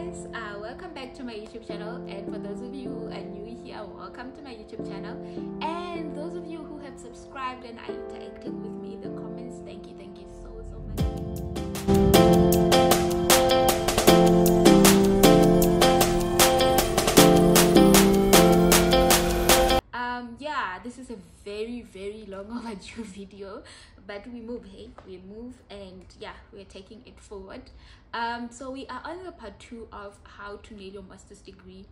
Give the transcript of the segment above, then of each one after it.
guys, welcome back to my YouTube channel, and for those of you who are new here, welcome to my YouTube channel, and those of you who have subscribed and are interacting with me in the comments, thank you so much. Yeah, this is a very long overdue video, but we move, and yeah, we're taking it forward. So we are on the part 2 of how to nail your master's degree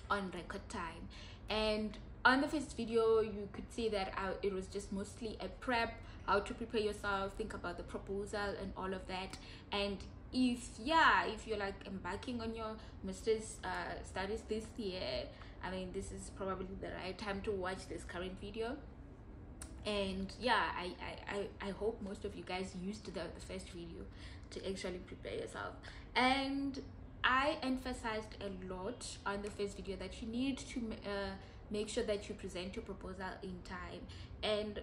on record time, and on the first video you could see that it was just mostly a prep, how to prepare yourself, think about the proposal and all of that. And if you're like embarking on your master's studies this year, I mean, this is probably the right time to watch this current video. And yeah, I hope most of you guys used the first video to actually prepare yourself. And I emphasized a lot on the first video that you need to make sure that you present your proposal in time. And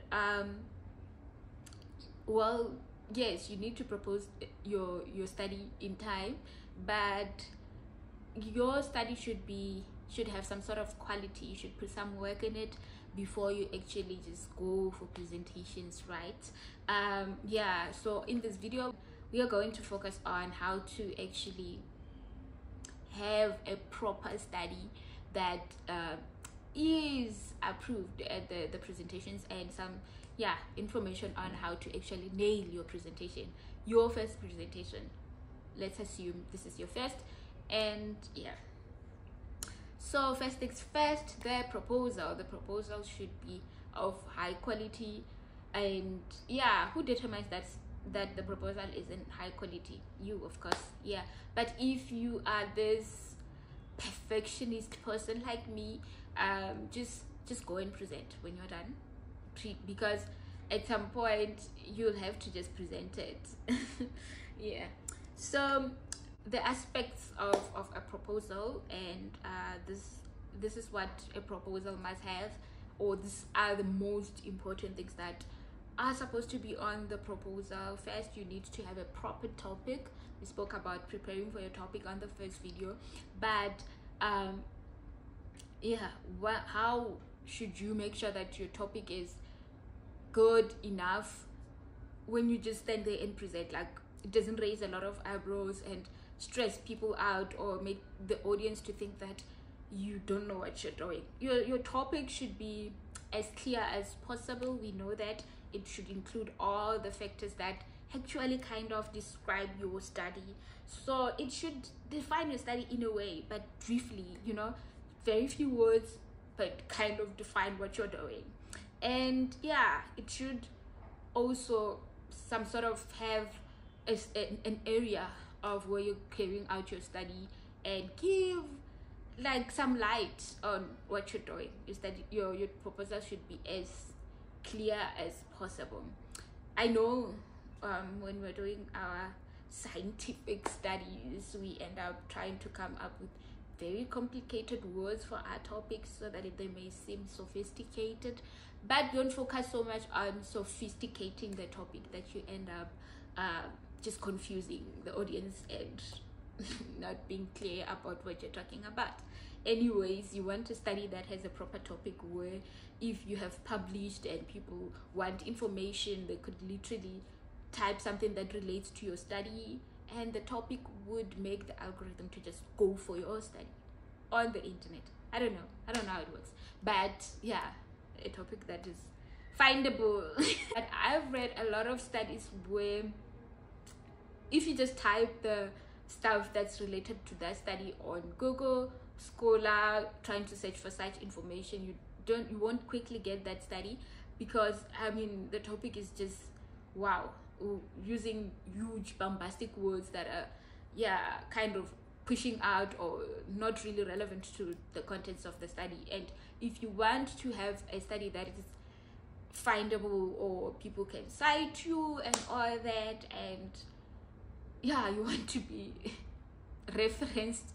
well, yes, you need to propose your study in time, but your study should have some sort of quality. You should put some work in it before you actually just go for presentations, right? Yeah, so in this video we are going to focus on how to actually have a proper study that is approved at the presentations, and some information on how to actually nail your presentation, your first presentation. Let's assume this is your first, and yeah. So first things first, the proposal should be of high quality. And yeah, who determines that the proposal is in high quality? You, of course. Yeah, but if you are this perfectionist person like me, just go and present when you're done, because at some point you'll have to just present it. Yeah, so the aspects of a proposal, and this is what a proposal must have, or these are the most important things that are supposed to be on the proposal. First, you need to have a proper topic. We spoke about preparing for your topic on the first video, but yeah, how should you make sure that your topic is good enough when you just stand there and present? Like, it doesn't raise a lot of eyebrows and stress people out, or make the audience to think that you don't know what you're doing. Your topic should be as clear as possible. We know that it should include all the factors that actually kind of describe your study. So it should define your study in a way, but briefly, very few words, but kind of define what you're doing. And yeah, it should also some sort of have an area of where you're carrying out your study, and give like some light on what you're doing. Is that your proposal should be as clear as possible. I know when we're doing our scientific studies, we end up trying to come up with very complicated words for our topics so that they may seem sophisticated, but don't focus so much on sophisticating the topic that you end up just confusing the audience and not being clear about what you're talking about. Anyways, you want a study that has a proper topic, where if you have published and people want information, they could literally type something that relates to your study, and the topic would make the algorithm to just go for your study on the internet. I don't know how it works, but yeah, a topic that is findable. But I've read a lot of studies where if you just type the stuff that's related to that study on Google Scholar, trying to search for such information, you won't quickly get that study, because I mean, the topic is just using huge bombastic words that are kind of pushing out or not really relevant to the contents of the study. And if you want to have a study that is findable, or people can cite you and all that, and yeah, you want to be referenced,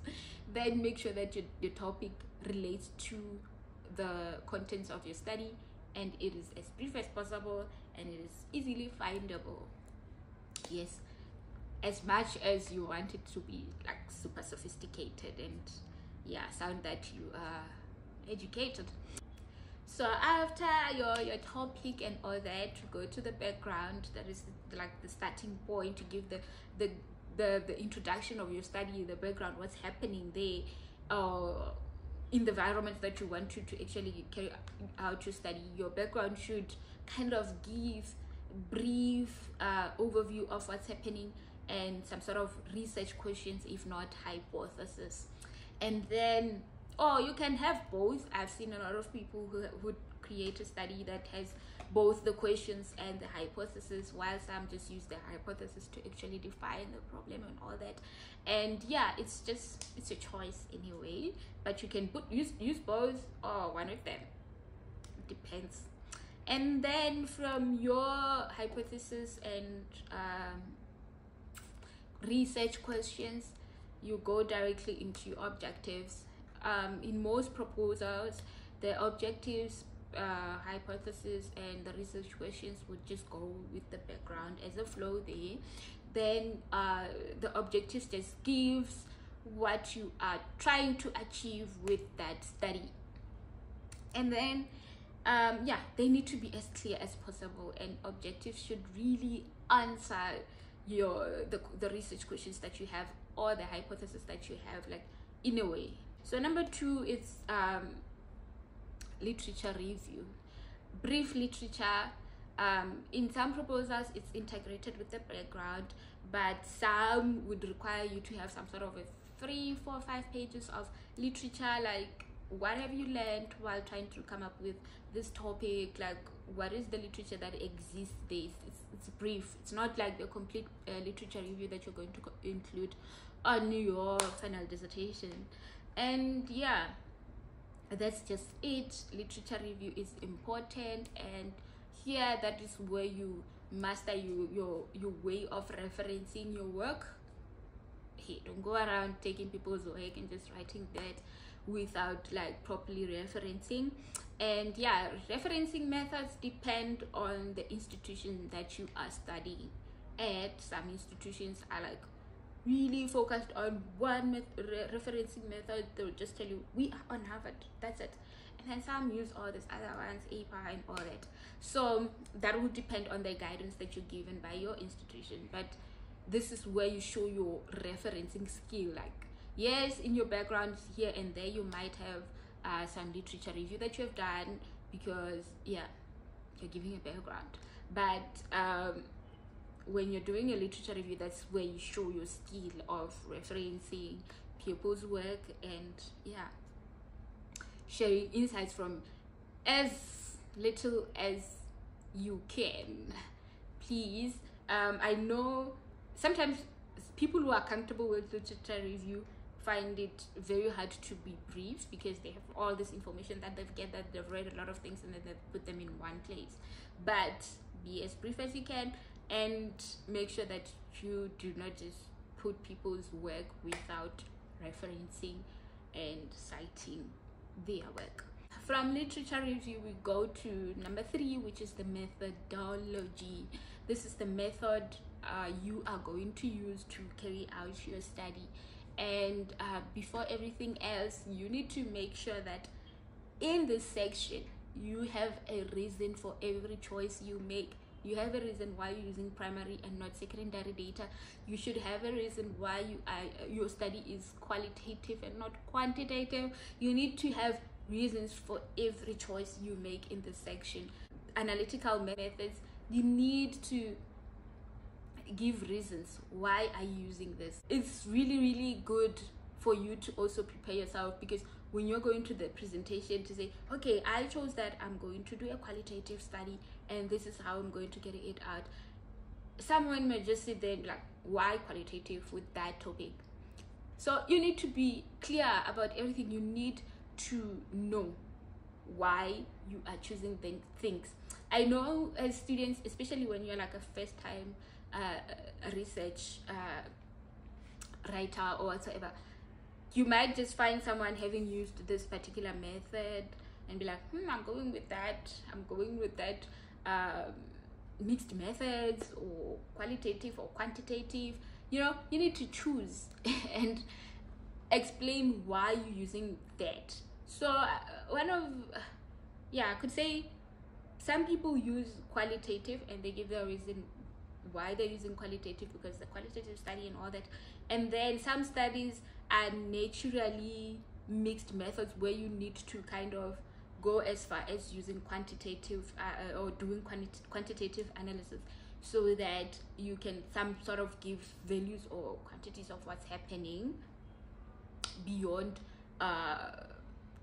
then make sure that your topic relates to the contents of your study, and it is as brief as possible, and it is easily findable. Yes, as much as you want it to be like super sophisticated and yeah, sound that you are educated. So after your topic and all that, you go to the background. That is like the starting point to give the introduction of your study, the background, what's happening there, in the environment that you want to actually carry out your study. Your background should kind of give brief overview of what's happening and some sort of research questions, if not hypothesis. And then, or you can have both. I've seen a lot of people who would create a study that has both the questions and the hypothesis, while some just use the hypothesis to actually define the problem and all that. And yeah, it's a choice anyway, but you can use both or one of them, it depends. And then from your hypothesis and research questions, you go directly into your objectives. In most proposals, the objectives, hypothesis and the research questions would just go with the background as a flow there. Then the objectives just gives what you are trying to achieve with that study. And then yeah, they need to be as clear as possible, and objectives should really answer the research questions that you have or the hypothesis that you have, like in a way. So number 2 is literature review. Brief literature. In some proposals it's integrated with the background, but some would require you to have some sort of a 3, 4, 5 pages of literature, like what have you learned while trying to come up with this topic, like what is the literature that exists there. It's brief. It's not like the complete literature review that you're going to include on your final dissertation. And yeah, that's just it. Literature review is important, and here that is where you master your way of referencing your work. Hey, don't go around taking people's work and just writing that without like properly referencing. And yeah, referencing methods depend on the institution that you are studying at. Some institutions are like really focused on one referencing method. They'll just tell you, we are on Harvard, that's it. And then some use all these other ones, APA and all that. So that would depend on the guidance that you're given by your institution. But this is where you show your referencing skill. Like, yes, in your background here and there you might have some literature review that you have done, because yeah, you're giving a background. But when you're doing a literature review, that's where you show your skill of referencing people's work and yeah, sharing insights from as little as you can. Please, I know sometimes people who are comfortable with literature review find it very hard to be brief, because they have all this information that they've gathered, they've read a lot of things, and then they've put them in one place. But be as brief as you can, and make sure that you do not just put people's work without referencing and citing their work. From literature review, we go to number 3, which is the methodology. This is the method you are going to use to carry out your study. And before everything else, you need to make sure that in this section you have a reason for every choice you make. You have a reason why you're using primary and not secondary data. You should have a reason why your study is qualitative and not quantitative. You need to have reasons for every choice you make in this section. Analytical methods, you need to give reasons why are you using this. It's really good for you to also prepare yourself, because when you're going to the presentation to say, okay, I chose that I'm going to do a qualitative study and this is how I'm going to carry it out, someone may just sit there and be like, why qualitative with that topic? So you need to be clear about everything. You need to know why you are choosing things. I know as students, especially when you're like a first time research writer or whatsoever, you might just find someone having used this particular method and be like, I'm going with that, mixed methods or qualitative or quantitative. you need to choose and explain why you're using that. So I could say some people use qualitative and they give their reason why they're using qualitative, because the qualitative study and all that. And then some studies are naturally mixed methods where you need to kind of go as far as using quantitative or doing quantitative analysis, so that you can some sort of give values or quantities of what's happening beyond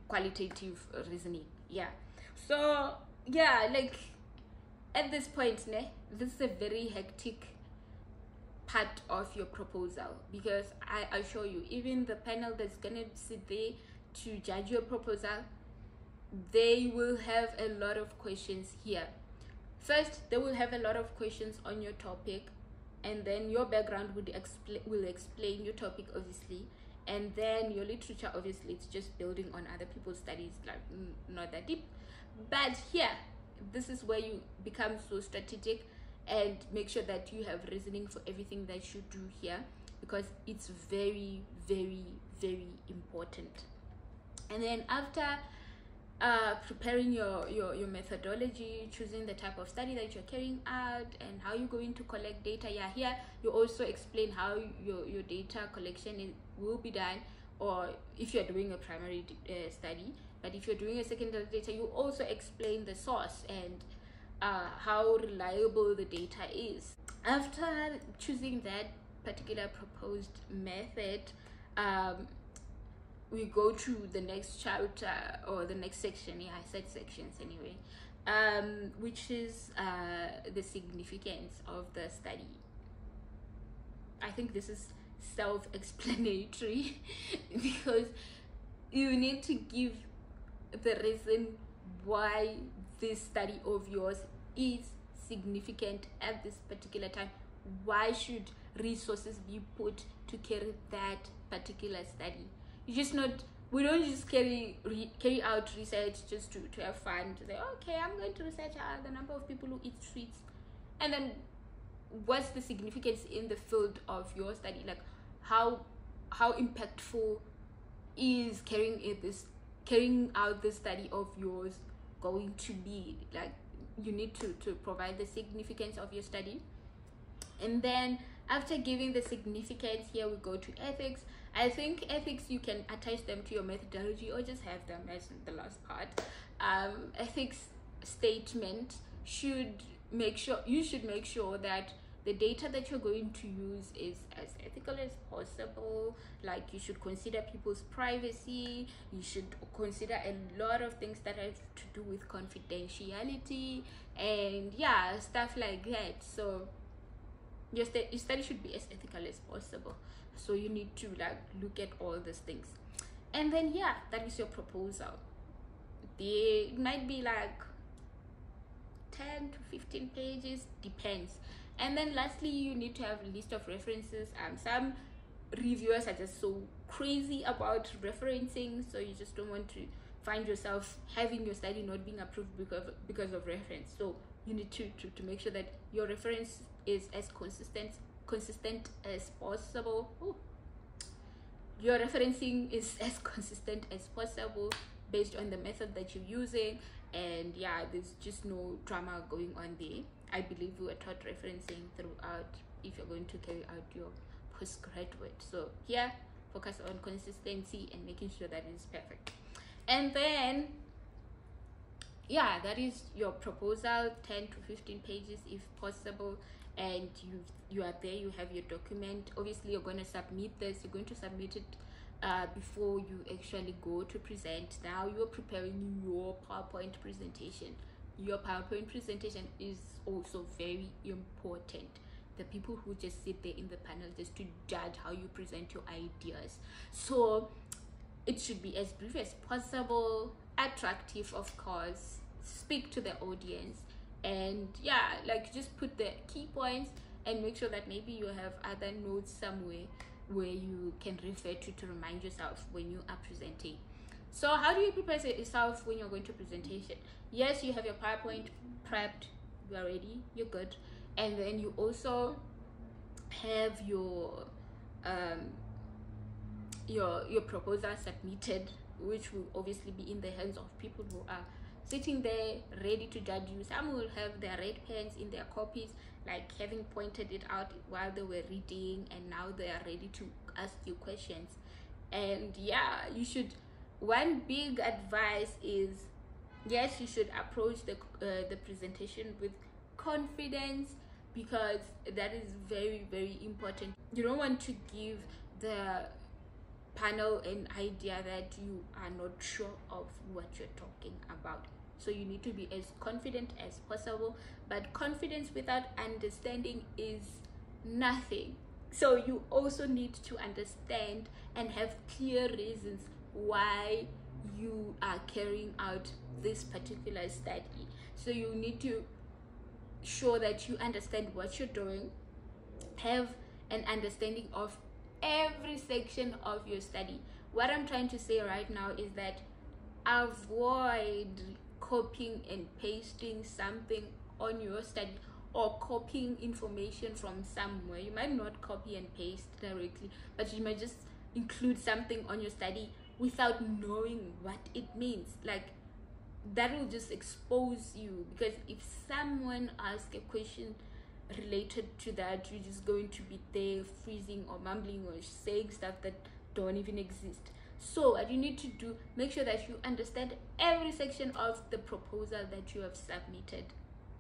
qualitative reasoning. So like at this point, this is a very hectic part of your proposal, because I show you, even the panel that's gonna sit there to judge your proposal, they will have a lot of questions here. First, they will have a lot of questions on your topic, and then your background will explain your topic, obviously, and then your literature, obviously, it's just building on other people's studies, like not that deep. But here, this is where you become so strategic and make sure that you have reasoning for everything that you do here, because it's very, very, very important. And then after preparing your methodology, choosing the type of study that you're carrying out and how you're going to collect data, here you also explain how your data collection will be done, or if you're doing a primary study. But if you're doing a secondary data, you also explain the source and how reliable the data is. After choosing that particular proposed method, we go to the next chapter, or the next section. I said sections anyway, which is the significance of the study. I think this is self-explanatory because you need to give the reason why this study of yours is significant at this particular time. Why should resources be put to carry that particular study? We don't just carry out research just to have fun, to say, okay, I'm going to research the number of people who eat sweets, and then what's the significance in the field of your study? Like how impactful is carrying out the study of yours going to be? Like, you need to provide the significance of your study. And then after giving the significance, here we go to ethics. I think ethics, you can attach them to your methodology or just have them as the last part. Ethics statement you should make sure that the data that you're going to use is as ethical as possible. Like, you should consider people's privacy, you should consider a lot of things that have to do with confidentiality and stuff like that. So your study should be as ethical as possible, so you need to look at all these things. And then that is your proposal. It might be 10 to 15 pages, depends. And then lastly, you need to have a list of references. Some reviewers are just so crazy about referencing, so you just don't want to find yourself having your study not being approved because of reference. So you need to make sure that your reference is as consistent as possible. Your referencing is as consistent as possible based on the method that you're using, and there's just no drama going on there. I believe we were taught referencing throughout if you're going to carry out your postgraduate. So here, focus on consistency and making sure that it's perfect. And then that is your proposal, 10 to 15 pages if possible, and you are there, you have your document. Obviously, you're going to submit it before you actually go to present. Now you're preparing your PowerPoint presentation. Your PowerPoint presentation is also very important. The people who just sit there in the panel just to judge how you present your ideas. So it should be as brief as possible, attractive, of course, speak to the audience, and just put the key points, and make sure that maybe you have other notes somewhere where you can refer to remind yourself when you are presenting. So how do you prepare yourself when you're going to presentation? Yes, you have your PowerPoint prepped, you're ready, you're good. And then you also have um, your proposal submitted, which will obviously be in the hands of people who are sitting there ready to judge you. Some will have their red pens in their copies, like having pointed it out while they were reading, and now they are ready to ask you questions. And yeah, you should, one big advice is, yes, you should approach the presentation with confidence, because that is very, very important. You don't want to give the panel an idea that you are not sure of what you're talking about. So you need to be as confident as possible, but confidence without understanding is nothing. So you also need to understand and have clear reasons why you are carrying out this particular study. So you need to show that you understand what you're doing, have an understanding of every section of your study. What I'm trying to say right now is that avoid copying and pasting something on your study, or copying information from somewhere. You might not copy and paste directly, but you might just include something on your study without knowing what it means. Like, that will just expose you, because if someone asks a question related to that, you're just going to be there freezing or mumbling or saying stuff that don't even exist. So what you need to do, make sure that you understand every section of the proposal that you have submitted,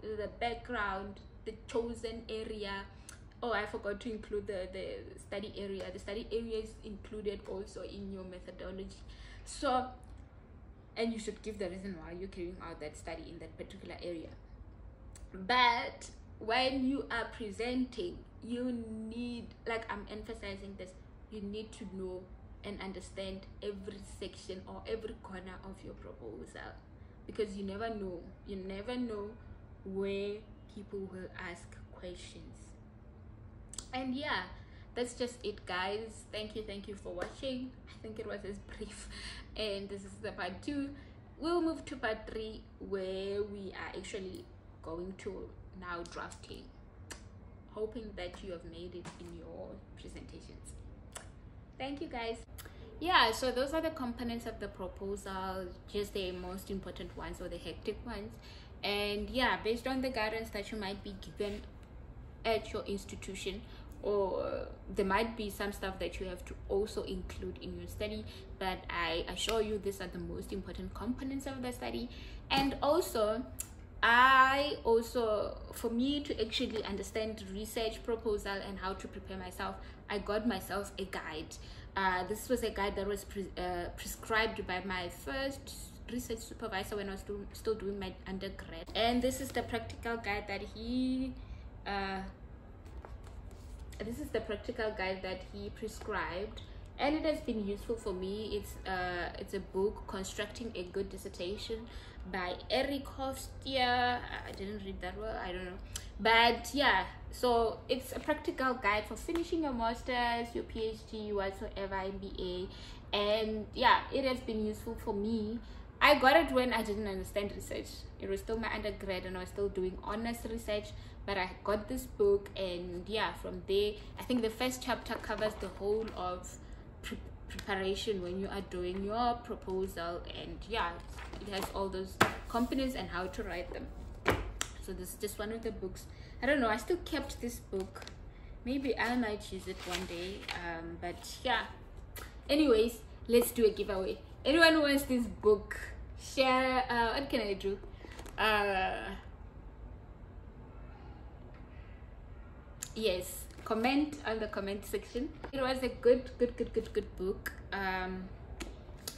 the background, the chosen area. Oh, I forgot to include the study area. The study area is included also in your methodology. So, and you should give the reason why you're carrying out that study in that particular area. But when you are presenting, you need, like I'm emphasizing this, you need to know and understand every section or every corner of your proposal, because you never know where people will ask questions. And yeah, that's just it, guys. Thank you for watching. I think it was as brief, and this is the part 2. We'll move to part 3, where we are actually going to now drafting, hoping that you have made it in your presentations. Thank you, guys. Yeah, so those are the components of the proposal, just the most important ones or the hectic ones. And yeah, based on the guidance that you might be given at your institution, or there might be some stuff that you have to also include in your study, but I assure you these are the most important components of the study. And also, for me to actually understand research proposal and how to prepare myself, I got myself a guide. This was a guide that was prescribed by my first research supervisor when I was still doing my undergrad, and this is the practical guide that he prescribed, and it has been useful for me. It's a book, Constructing a Good Dissertation, by Eric Hofstadter. I didn't read that well, I don't know, but yeah, so it's a practical guide for finishing your master's, your PhD, whatsoever, MBA. And yeah, it has been useful for me. I got it when I didn't understand research. It was still my undergrad and I was still doing honest research, but I got this book, and yeah, from there, I think the first chapter covers the whole of preparation when you are doing your proposal, and yeah, it has all those components and how to write them. So this is just one of the books. I don't know, I still kept this book. Maybe I might use it one day, but yeah. Anyways, let's do a giveaway. Anyone who wants this book, share. What can I do? Yes, comment on the comment section. It was a good book.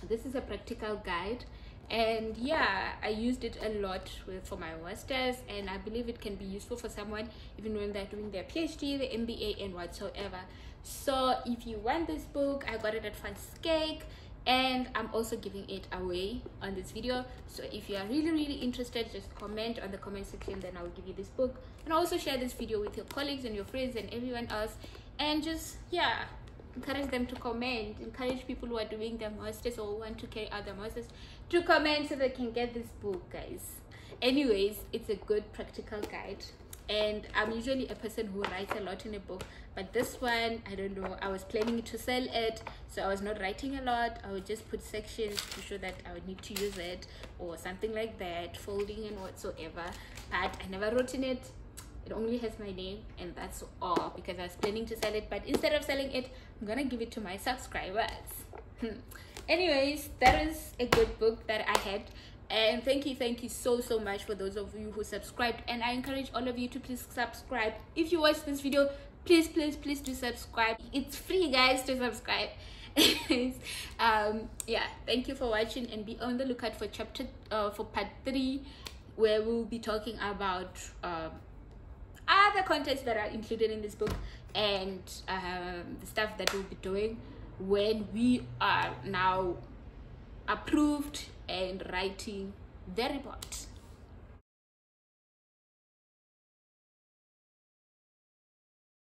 This is a practical guide, and yeah, I used it a lot for my masters, and I believe it can be useful for someone even when they're doing their PhD, the MBA, and whatsoever. So if you want this book, I got it at Fanscake, and I'm also giving it away on this video. So if you are really interested, just comment on the comment section, then I'll give you this book. And also share this video with your colleagues and your friends and everyone else, and just yeah, encourage them to comment. Encourage people who are doing their masters or want to carry out their masters to comment so they can get this book, guys. Anyways, it's a good practical guide, and I'm usually a person who writes a lot in a book, but this one, I don't know, I was planning to sell it, so I was not writing a lot. I would just put sections to show that I would need to use it or something like that, folding and whatsoever, but I never wrote in it. It only has my name, and that's all, because I was planning to sell it, but instead of selling it, I'm gonna give it to my subscribers. Anyways, that is a good book that I had, and thank you so much for those of you who subscribed, and I encourage all of you to please subscribe. If you watch this video, please do subscribe. It's free, guys, to subscribe. Yeah, thank you for watching, and be on the lookout for for part 3, where we'll be talking about other contents that are included in this book, and the stuff that we'll be doing when we are now approved and writing the report.